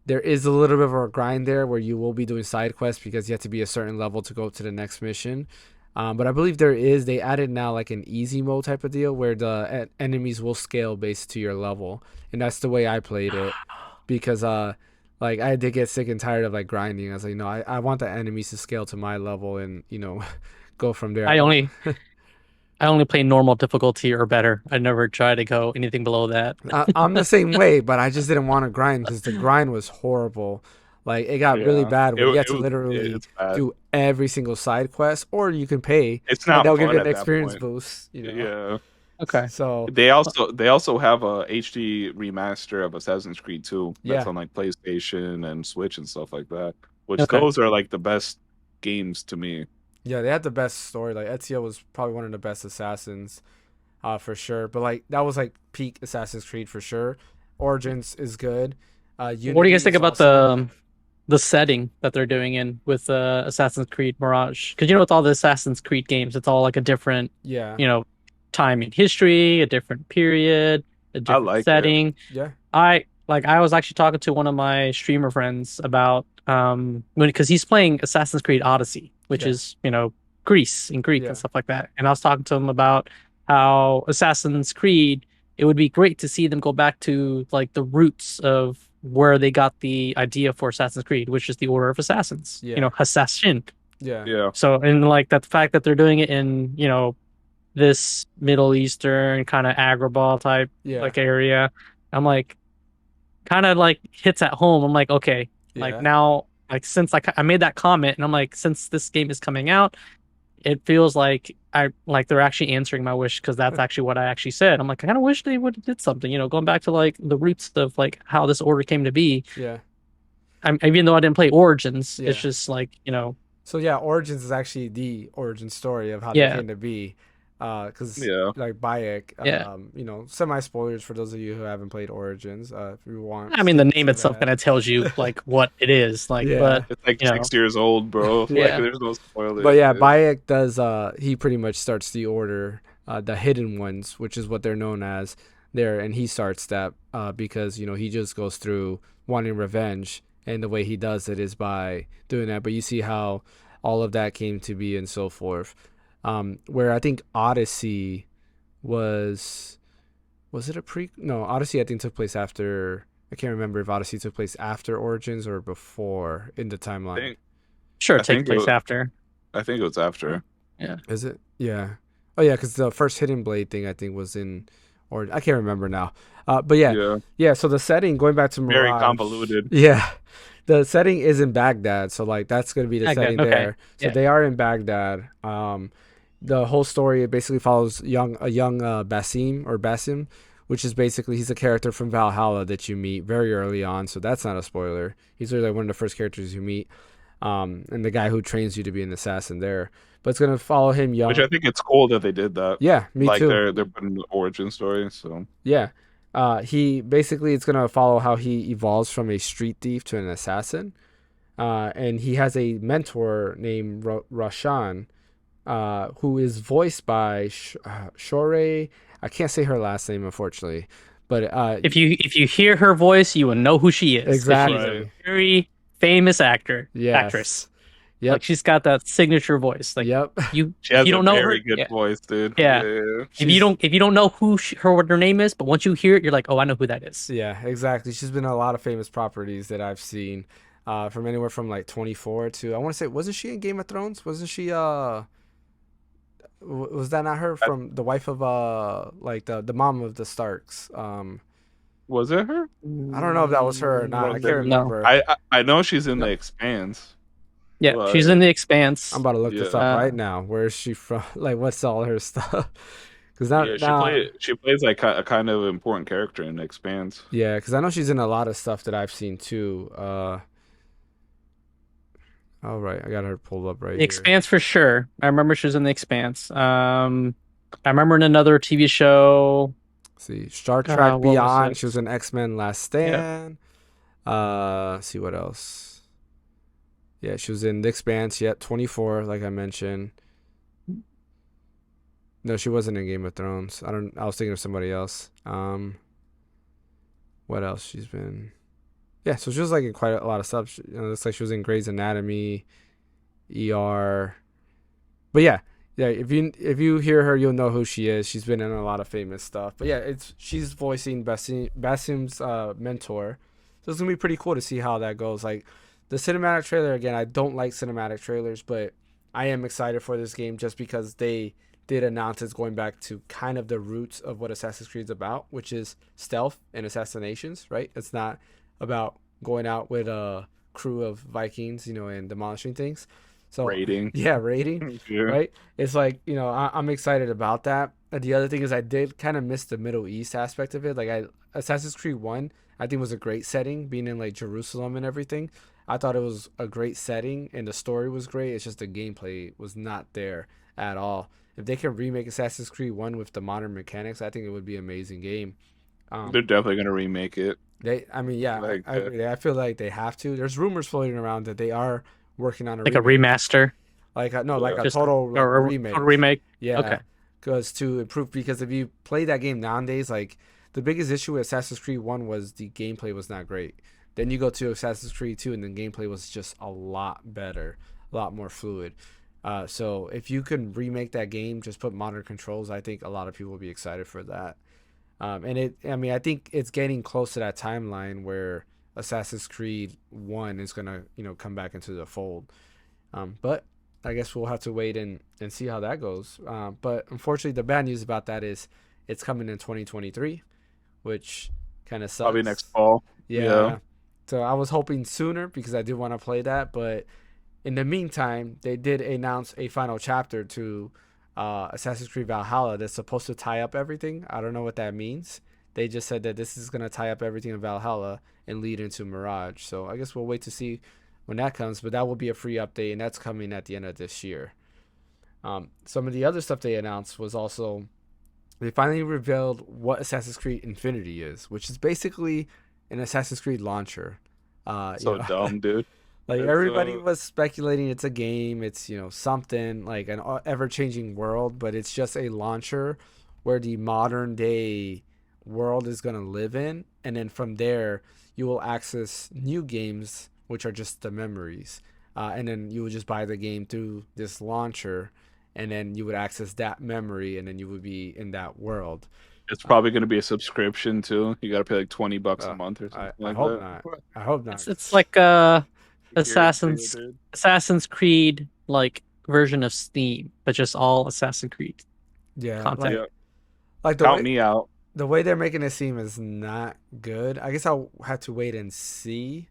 There is a little bit of a grind there where you will be doing side quests because you have to be a certain level to go to the next mission. But I believe they added now like an easy mode type of deal where the enemies will scale based to your level, and that's the way I played it because like I did get sick and tired of like grinding. I was like, no, I want the enemies to scale to my level and go from there. I only I only play normal difficulty or better. I never try to go anything below that. I'm the same way, but I just didn't want to grind because the grind was horrible. Like it got really yeah. bad where you had It to was literally it's bad. do every single side quest, or you can pay It's and not they'll give fun you an at that experience point. boost. Yeah. Okay. So They also have a HD remaster of Assassin's Creed 2 that's yeah, on like PlayStation and Switch and stuff like that. Which Okay. those are like the best games to me. yeah, they had the best story. Like Ezio was probably one of the best assassins, for sure. But like that was like peak Assassin's Creed for sure. Origins is good. What do you Unity guys think is about awesome. the setting that they're doing in with Assassin's Creed Mirage? Because with all the Assassin's Creed games, it's all like a different, Yeah, you know, time in history, a different period, a I different like it. setting. yeah, I was actually talking to one of my streamer friends about because he's playing Assassin's Creed Odyssey, which yeah, is, Greece in Greek and yeah, stuff like that. And I was talking to him about how Assassin's Creed, it would be great to see them go back to like the roots of where they got the idea for Assassin's Creed, which is the Order of Assassins, yeah, Assassin. yeah, Yeah. So, and like that the fact that they're doing it in, this Middle Eastern kind of Agrabah type yeah, like area, I'm like, kind of like hits at home. I'm like, okay, like yeah, now, like since I made that comment, and I'm like, since this game is coming out, it feels like they're actually answering my wish because that's actually what I actually said. I'm like, I kind of wish they would have did something, going back to like the roots of like how this order came to be. Yeah. Even though I didn't play Origins, it's Yeah. just like, So yeah, Origins is actually the origin story of how they yeah, came to be. Because Yeah. like Bayek, yeah. semi spoilers for those of you who haven't played Origins, if you want I mean, the name say itself kind of tells you that. like what it is, like, Yeah. but It's like you know, 6 years old, bro. Like Yeah. there's no But spoilers, yeah, dude. Bayek does. He pretty much starts the order, the hidden ones, which is what they're known as there, and he starts that because he just goes through wanting revenge, and the way he does it is by doing that. But you see how all of that came to be and so forth. Where I think Odyssey was it a pre? No, Odyssey I think took place after. I can't remember if Odyssey took place after Origins or before in the I timeline. think sure, I it takes think it place was, after. I think it was after. Yeah. Is it? Yeah. Oh yeah, because the first Hidden Blade thing I think was in, or I can't remember now. But yeah, Yeah. yeah. So the setting, going back to Very Mirage, convoluted. yeah, the setting is in Baghdad. So like that's gonna be the Again, setting okay. there. So Yeah. they are in Baghdad. The whole story it basically follows a young Basim, which is basically he's a character from Valhalla that you meet very early on. So that's not a spoiler. He's really like one of the first characters you meet. And the guy who trains you to be an assassin there. But it's gonna follow him Which young. I think it's cool that they did that. Yeah, me Like too. they're putting the origin story. So Yeah. He basically it's gonna follow how he evolves from a street thief to an assassin. And he has a mentor named Rashan, who is voiced by Shore. I can't say her last name unfortunately, but If you hear her voice, you will know who she is. 'Cause she's a Right. very famous actress. yes, Like yep, she's got that signature voice. Like yep, she if has you a don't know very her, good yeah, voice, dude. yeah. Yeah. she's If you don't know who what her name is, but once you hear it, you're like, oh, I know who that is. yeah, exactly. She's been in a lot of famous properties that I've seen, from anywhere from like 24 to I want to say wasn't she in Game of Thrones? Wasn't she was that not her That- from the wife of like the mom of the Starks? Was it her? I don't know if that was her or not. I can't No. remember. I know she's in No. The Expanse. Yeah, But she's in The Expanse. I'm about to look this Yeah. up right now. Where is she from? Like, what's all her stuff? Because Yeah, now, she plays like a kind of important character in The Expanse. yeah, because I know she's in a lot of stuff that I've seen too. All right, I got her pulled up right The here. Expanse for sure. I remember she was in The Expanse. I remember in another TV show. Let's see, Star Trek What was Beyond. it? She was in X-Men Last Stand. Let's see what else. Yeah, she was in The Expanse. Yep, 24, like I mentioned. No, she wasn't in Game of Thrones. I was thinking of somebody else. What else she's been? Yeah, so she was like in quite a lot of stuff. It looks like she was in Grey's Anatomy, ER. But yeah, if you hear her, you'll know who she is. She's been in a lot of famous stuff. But yeah, she's voicing Basim's mentor. So it's gonna be pretty cool to see how that goes. Like the cinematic trailer again, I don't like cinematic trailers, but I am excited for this game just because they did announce it's going back to kind of the roots of what Assassin's Creed's about, which is stealth and assassinations, right? It's not about going out with a crew of Vikings, and demolishing things. So Raiding. yeah, raiding, Yeah. right? It's like I'm excited about that. And the other thing is I did kind of miss the Middle East aspect of it. Like Assassin's Creed 1, I think was a great setting, being in like Jerusalem and everything. I thought it was a great setting and the story was great. It's just the gameplay was not there at all. If they can remake Assassin's Creed 1 with the modern mechanics, I think it would be an amazing game. They're definitely gonna remake it. I mean, yeah, Like I agree. I feel like they have to. There's rumors floating around that they are working on a Like a remake. remaster. Like no, like a Just total like, or a remake. total remake. Yeah. Okay. Because to improve, because if you play that game nowadays, like the biggest issue with Assassin's Creed 1 was the gameplay was not great. Then you go to Assassin's Creed 2 and the gameplay was just a lot better, a lot more fluid. So if you can remake that game, just put modern controls, I think a lot of people will be excited for that. I think it's getting close to that timeline where Assassin's Creed 1 is gonna, come back into the fold. But I guess we'll have to wait and see how that goes. But unfortunately, the bad news about that is it's coming in 2023, which kind of sucks. Probably next fall. Yeah. So I was hoping sooner because I do want to play that, but In the meantime, they did announce a final chapter to Assassin's Creed Valhalla that's supposed to tie up everything. I don't know what that means. They just said that this is going to tie up everything in Valhalla and lead into Mirage. So I guess we'll wait to see when that comes, but that will be a free update, and that's coming at the end of this year. Some of the other stuff they announced was also they finally revealed what Assassin's Creed Infinity is, which is basically an Assassin's Creed launcher. So dumb, dude. Like everybody was speculating it's a game, it's something like an ever-changing world, but it's just a launcher where the modern day world is going to live in, and then from there you will access new games which are just the memories. And then you would just buy the game through this launcher, and then you would access that memory, and then you would be in that world. It's probably going to be a subscription too. You got to pay like $20 a month or something I like hope that. not. I hope not. It's like Assassin's Creed like version of Steam, but just all Assassin's Creed content. Like Count me out. The way they're making it seem is not good. I guess I'll have to wait and see.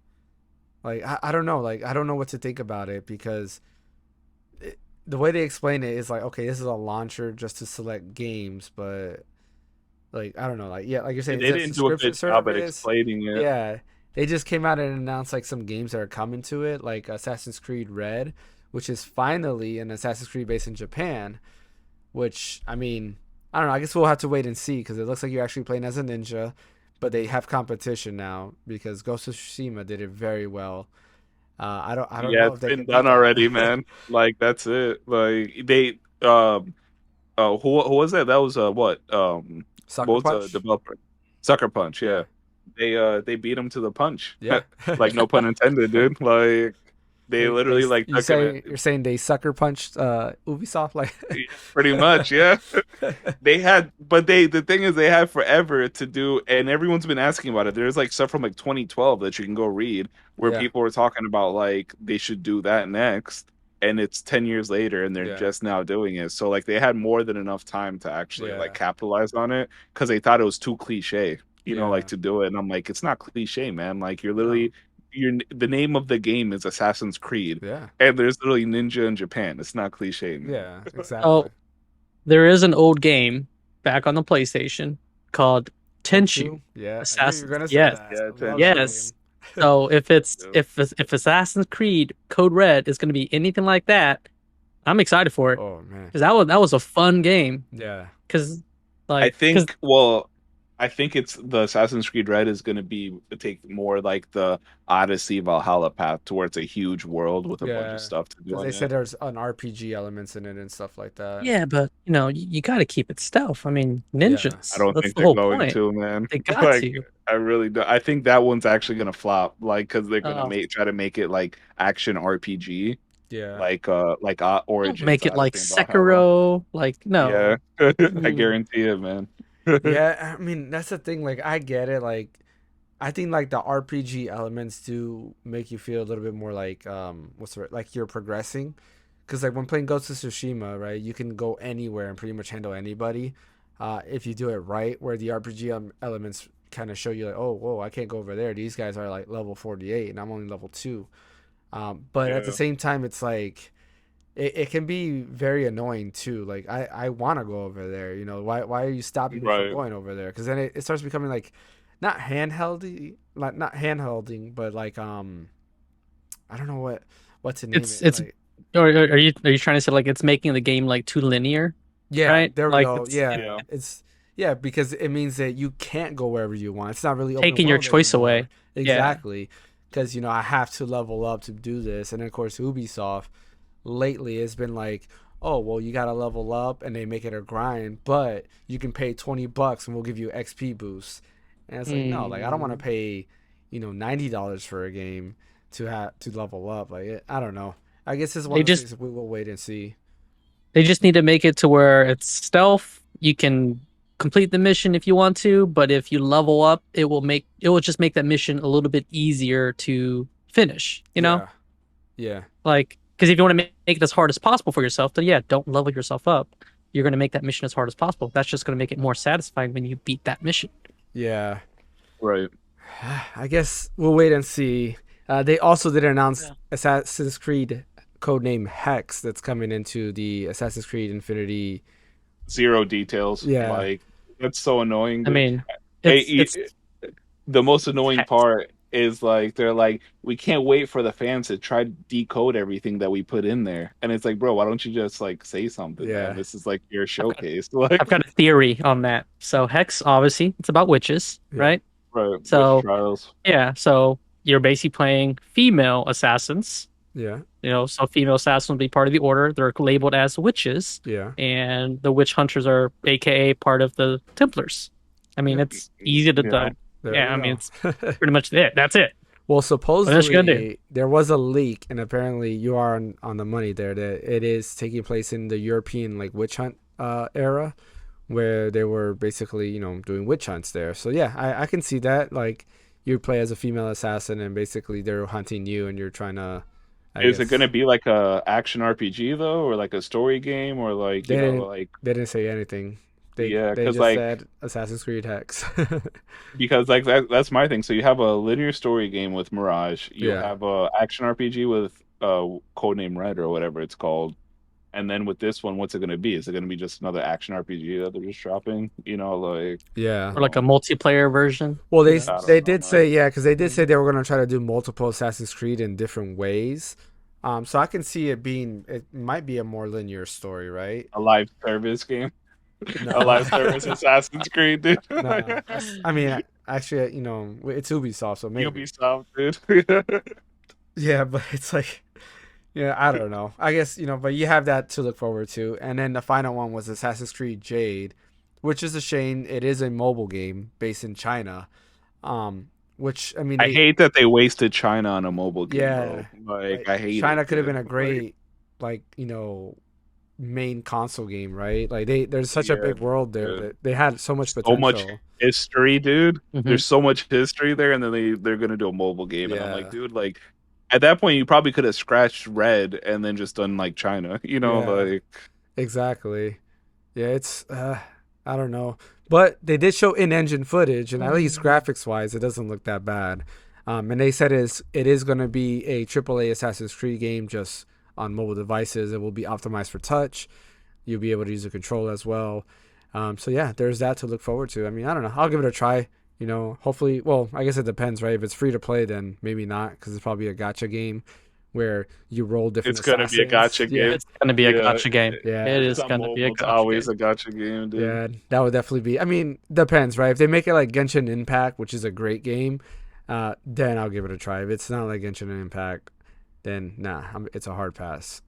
Like I don't know. Like I don't know what to think about it because the way they explain it is like, okay, this is a launcher just to select games, but like I don't know. Like like you're saying, they didn't do a good job at explaining it. Yeah, they just came out and announced like some games that are coming to it, like Assassin's Creed Red, which is finally an Assassin's Creed based in Japan. Which I mean, I don't know. I guess we'll have to wait and see because it looks like you're actually playing as a ninja, but they have competition now because Ghost of Tsushima did it very well. I don't know. Yeah, if it's they been can done beat that. already, man. Like that's it. Like they who was that? That was what Sucker what was Punch. the developer? Sucker Punch. Yeah, they beat him to the punch. Yeah. Like no pun intended, dude. Like they literally like you're saying they sucker punched Ubisoft like pretty much, yeah. They had, but the thing is, they had forever to do, and everyone's been asking about it. There's like stuff from like 2012 that you can go read where Yeah. people were talking about like they should do that next, and it's 10 years later, and they're Yeah. just now doing it. So like they had more than enough time to actually Yeah. like capitalize on it because they thought it was too cliche, Yeah. like to do it. And I'm like, it's not cliche, man. Like you're No. literally. The name of the game is Assassin's Creed, Yeah. and there's literally ninja in Japan. It's not cliche, man. Yeah, exactly. Oh, there is an old game back on the PlayStation called Tenchu. Yeah. Assassin- I knew you were gonna say yes. that. Yeah, I love that Yes. game. So if Yeah. if Assassin's Creed Code Red is going to be anything like that, I'm excited for it Oh man. because that was a fun game. Yeah. Because I think I think it's the Assassin's Creed Red is going to take more like the Odyssey Valhalla path towards a huge world with a bunch Yeah. of stuff to do. Because in they it. said there's an RPG elements in it and stuff like that. yeah, but you got to keep it stealth. I mean, ninjas. I don't That's think the they're whole going point. to, man. They got Like, to. I really do. I think that one's actually going to flop, like because they're going to Oh. try to make it like action RPG, Yeah. like Don't Origins. make it like Odyssey Valhalla. Sekiro. Like no. Yeah, I Mm. guarantee it, man. Yeah, I mean that's the thing. Like I get it. Like I think like the RPG elements do make you feel a little bit more like what's the word? Like you're progressing. Because like when playing Ghost of Tsushima, right, you can go anywhere and pretty much handle anybody, if you do it right. Where the RPG elements kind of show you like, oh, whoa, I can't go over there. These guys are like level 48 and I'm only level 2. But at the Yeah. same time, it's like it can be very annoying too. Like I want to go over there. Why are you stopping me Right. from going over there? Because then it starts becoming like not handheldy, like not handholding, but like I don't know what to name It's it. Like, or are you trying to say like it's making the game like too linear? yeah, right? there we Like, go. it's- Yeah, Yeah. because it means that you can't go wherever you want. It's not really open Taking your world choice anymore. away. Exactly. Because I have to level up to do this, and of course Ubisoft lately has been like, oh well, you gotta level up, and they make it a grind, but you can pay $20 and we'll give you XP boost. And it's like no, like I don't want to pay, $90 for a game to level up. Like I don't know. I guess it's one They of those just- things we will wait and see. They just need to make it to where it's stealth. You can complete the mission if you want to, but if you level up, it will just make that mission a little bit easier to finish. Yeah. Like because if you want to make it as hard as possible for yourself, then yeah, don't level yourself up. You're going to make that mission as hard as possible. That's just going to make it more satisfying when you beat that mission. Yeah. Right. I guess we'll wait and see. They also did announce Yeah. Assassin's Creed codename Hex that's coming into the Assassin's Creed Infinity. Zero details. Yeah. Like that's so annoying. I mean, Hey, it's the most annoying Hex. part is like they're like, we can't wait for the fans to try to decode everything that we put in there, and it's like, bro, why don't you just like say something, Yeah. man? This is like your I've got- showcase. Like, I've got a theory on that. So Hex, obviously, it's about witches, Yeah. right? right, So witch trials. yeah, so you're basically playing female assassins. Yeah. So female assassins will be part of the order. They're labeled as witches, Yeah. and the witch hunters are AKA part of the Templars. I mean, Yeah. it's easy to Yeah. There yeah, you I mean, go. it's pretty much it. That's it. Well, else you gonna do? supposedly there was a leak, and apparently you are on the money there, that it is taking place in the European like witch hunt era, where they were basically doing witch hunts there. So yeah, I can see that. Like you play as a female assassin, and basically they're hunting you, and you're trying to. Is it gonna be like a action RPG though, or like a story game, or like They didn't. like They didn't say anything. They yeah, they because just like said Assassin's Creed Hex. because like that's my thing. So you have a linear story game with Mirage, you Yeah. have a action RPG with Codename Red or whatever it's called, and then with this one, what's it gonna be? Is it gonna be just another action RPG that they're just dropping? Like Yeah. Or like a multiplayer version. Well, they I don't they know, did man. say, yeah, because they did say they were going to try to do multiple Assassin's Creed in different ways. So I can see it might be a more linear story, right? a live service game, No. a live service Assassin's Creed, dude. No, I mean, actually, it's Ubisoft, so maybe. Ubisoft, dude. Yeah, but it's like, yeah, I don't know. I guess, but you have that to look forward to. And then the final one was Assassin's Creed Jade, which is a shame. It is a mobile game based in China. Which, I mean, I hate that they wasted China on a mobile game, Yeah. bro. Like I hate China it, could have dude. been a great, main console game, right? Like there's such a Yeah, big world there yeah. that they had so much So potential. much history, dude. Mhm. There's so much history there, and then they're gonna do a mobile game, and I'm Yeah. like, dude, like at that point you probably could have scratched Red and then just done like China, Yeah. like Exactly. Yeah, it's I don't know, but they did show in-engine footage, and at least graphics-wise, it doesn't look that bad. And they said it is going to be a AAA Assassin's Creed game, just on mobile devices. It will be optimized for touch. You'll be able to use a controller as well. So yeah, there's that to look forward to. I mean, I don't know. I'll give it a try. Hopefully. Well, I guess it depends, right? If it's free to play, then maybe not, because it's probably a gacha game where you roll different. it's gonna be a assassins. gacha game. It's gonna be a Yeah. gotcha game. Yeah. It is It's on gonna be a mobile, it's gotcha always game. a gotcha game, dude. Yeah, that would definitely be. I mean, depends, right? If they make it like Genshin Impact, which is a great game, then I'll give it a try. If it's not like Genshin Impact, then nah, it's a hard pass.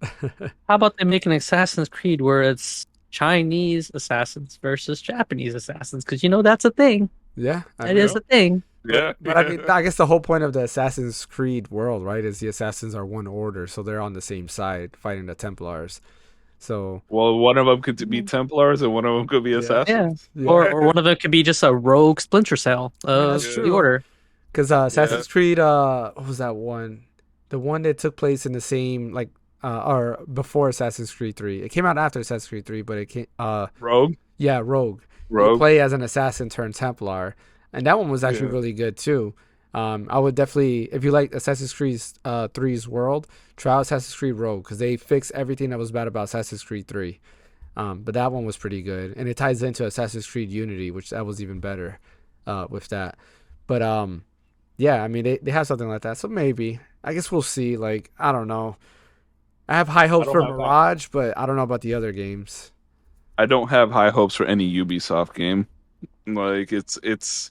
How about they make an Assassin's Creed where it's Chinese assassins versus Japanese assassins? Because that's a thing. Yeah, It is a thing. Yeah, But I mean, I guess the whole point of the Assassin's Creed world, right, is the assassins are one order, so they're on the same side fighting the Templars. So well, one of them could be Templars and one of them could be Yeah. assassins. yeah. Or one of them could be just a rogue Splinter Cell of that's the true. Order. Because Assassin's Creed, what was that one? The one that took place in the same, like, or before Assassin's Creed 3. It came out after Assassin's Creed 3, but it came, Rogue. yeah, Rogue. You Rogue. play as an assassin turned Templar. And that one was actually Yeah. really good, too. I would definitely, if you like Assassin's Creed 3's world, try out Assassin's Creed Rogue, because they fixed everything that was bad about Assassin's Creed 3. But that one was pretty good. And it ties into Assassin's Creed Unity, which that was even better with that. But, yeah, I mean, they have something like that. So maybe. I guess we'll see. Like, I don't know. I have high hopes don't for have that. Mirage, but I don't know about the other games. I don't have high hopes for any Ubisoft game. Like it's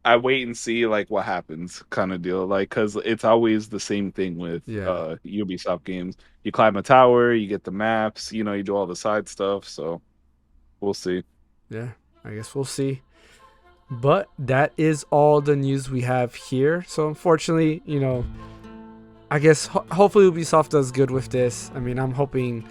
I wait and see like what happens kind of deal. Like cuz it's always the same thing with Yeah. Ubisoft games. You climb a tower, you get the maps, you do all the side stuff, so we'll see. Yeah, I guess we'll see. But that is all the news we have here. So unfortunately, I guess hopefully Ubisoft does good with this. I mean, I'm hoping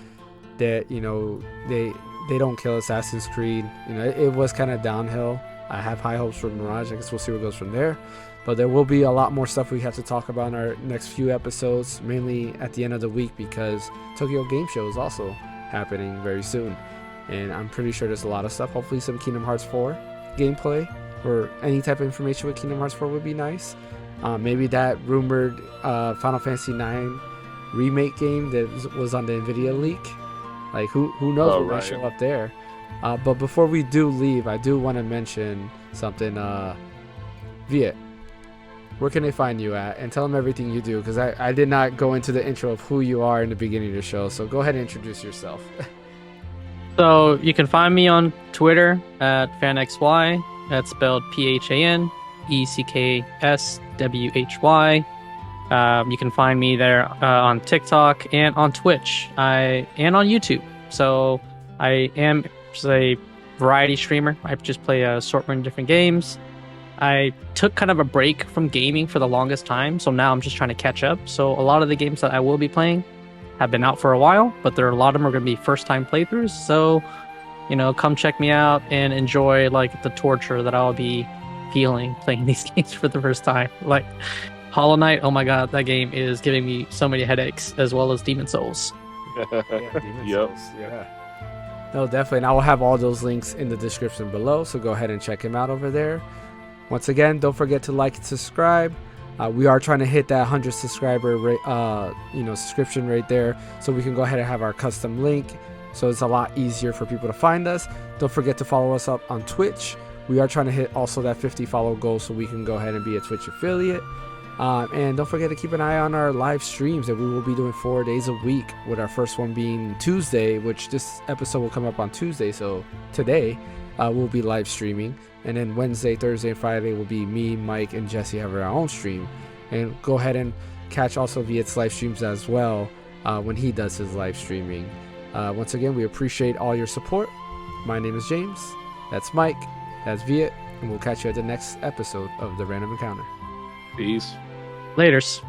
that they don't kill Assassin's Creed. It was kind of downhill. I have high hopes for Mirage. I guess we'll see what goes from there. But there will be a lot more stuff we have to talk about in our next few episodes, mainly at the end of the week, because Tokyo Game Show is also happening very soon. And I'm pretty sure there's a lot of stuff. Hopefully some Kingdom Hearts 4 gameplay or any type of information with Kingdom Hearts 4 would be nice. Maybe that rumored Final Fantasy 9 remake game that was on the Nvidia leak. Like who knows Oh, what might right. show up there. But before we do leave, I do want to mention something. Viet, where can they find you at? And tell them everything you do, because I did not go into the intro of who you are in the beginning of the show. So go ahead and introduce yourself. So you can find me on Twitter at PhanEcksWhy. That's spelled PhanEcksWhy. You can find me there on TikTok and on Twitch. And on YouTube. So I am just a variety streamer. I just play a assortment of different games. I took kind of a break from gaming for the longest time, so now I'm just trying to catch up. So a lot of the games that I will be playing have been out for a while, but a lot of them are going to be first-time playthroughs. So, come check me out and enjoy like the torture that I'll be feeling playing these games for the first time. Like Hollow Knight, oh my god, that game is giving me so many headaches, as well as Demon Souls. Demon Yep. Souls, yeah. No, definitely. And I will have all those links in the description below, so go ahead and check him out over there. Once again, don't forget to like and subscribe. We are trying to hit that 100 subscriber rate, subscription rate there, so we can go ahead and have our custom link, so it's a lot easier for people to find us. Don't forget to follow us up on Twitch. We are trying to hit also that 50 follow goal, so we can go ahead and be a Twitch affiliate. And don't forget to keep an eye on our live streams that we will be doing 4 days a week, with our first one being Tuesday, which this episode will come up on Tuesday, so today we'll be live streaming. And then Wednesday, Thursday, and Friday will be me, Mike, and Jesse have our own stream. And go ahead and catch also Viet's live streams as well when he does his live streaming. Once again, we appreciate all your support. My name is James. That's Mike. That's Viet. And we'll catch you at the next episode of The Random Encounter. Peace. Laters.